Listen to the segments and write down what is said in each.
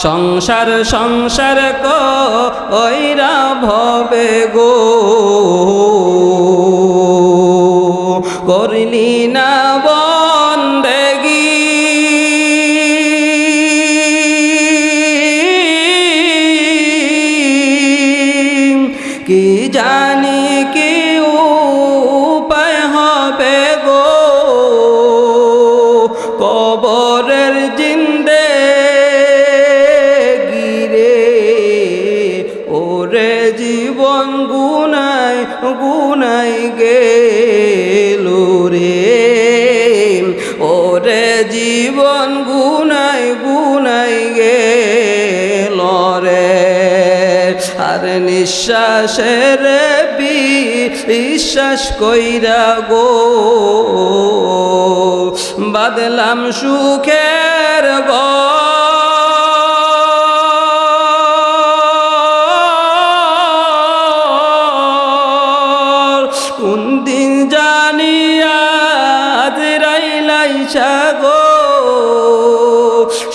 সংসার সংসার কইরা ভবে গো করলি না বন্দেগি কি জানি কি উপায় হবে গো কবরের জিন্দে গিরে ওরে জীবন গুনায় গুনাই গেল রে ওরে জীবন গুনাই গুনাই গেল রে আর নিঃশ্বাসের বিশ্বাস কইরা গো বাদলাম সুখের ঘর কোন দিন জানিয়া আজরাইলাইসা গো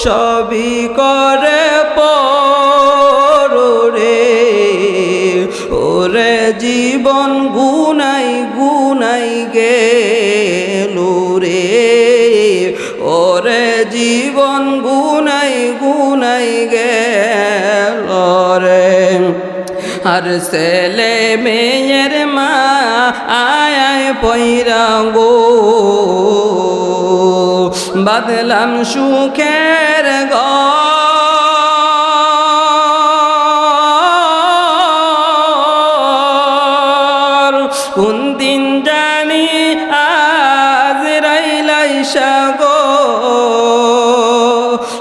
সবই করে ওরে জীবন গুনাই গুনাই গেল রে ওরে জীবন গুনাই গুনাই গেল রে আর ছেলে মেয়ের মা আয় পয়রা গো বাদলাম সুখের কোন দিন জানি আজরাইলাইসা গো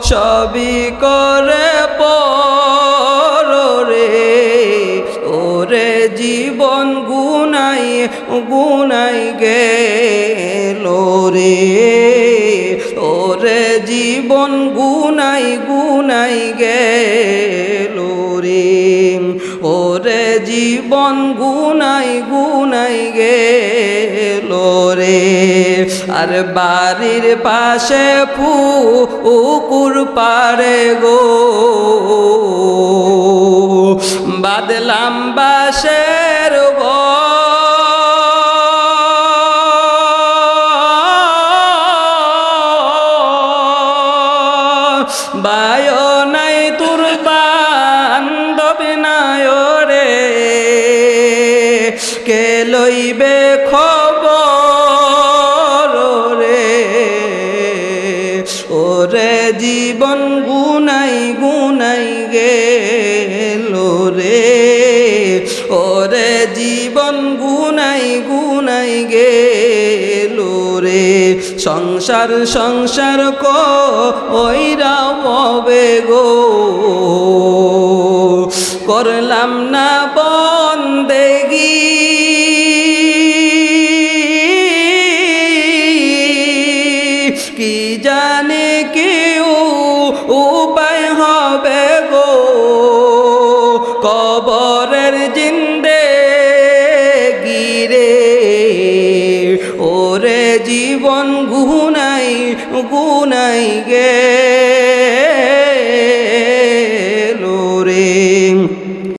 সবই করে রে ওরে জীবন গুনাই গুনাই গেল রে ওরে জীবন গুনাই গুনাই গেল রে ওরে জীবন গুনাই গুনাই গেল রে আর বাড়ির পাশে পুকুর পাড়ে গো বাদলাম বাঁশের বায় নাই তোর বান্ধব নাই রে কে লইবে খবর রে ওরে জীবন গুনাই গুনাই গেল রে ওরে জীবন গুনাই গুনাই গেল রে সংসার সংসার কইরা ভবে গো করলাম না বন্দেগি কি জানে কেউ উপায় হবে গো কবরের জিন্দে গিরে ওরে জীবন গুনাই গুনাই গে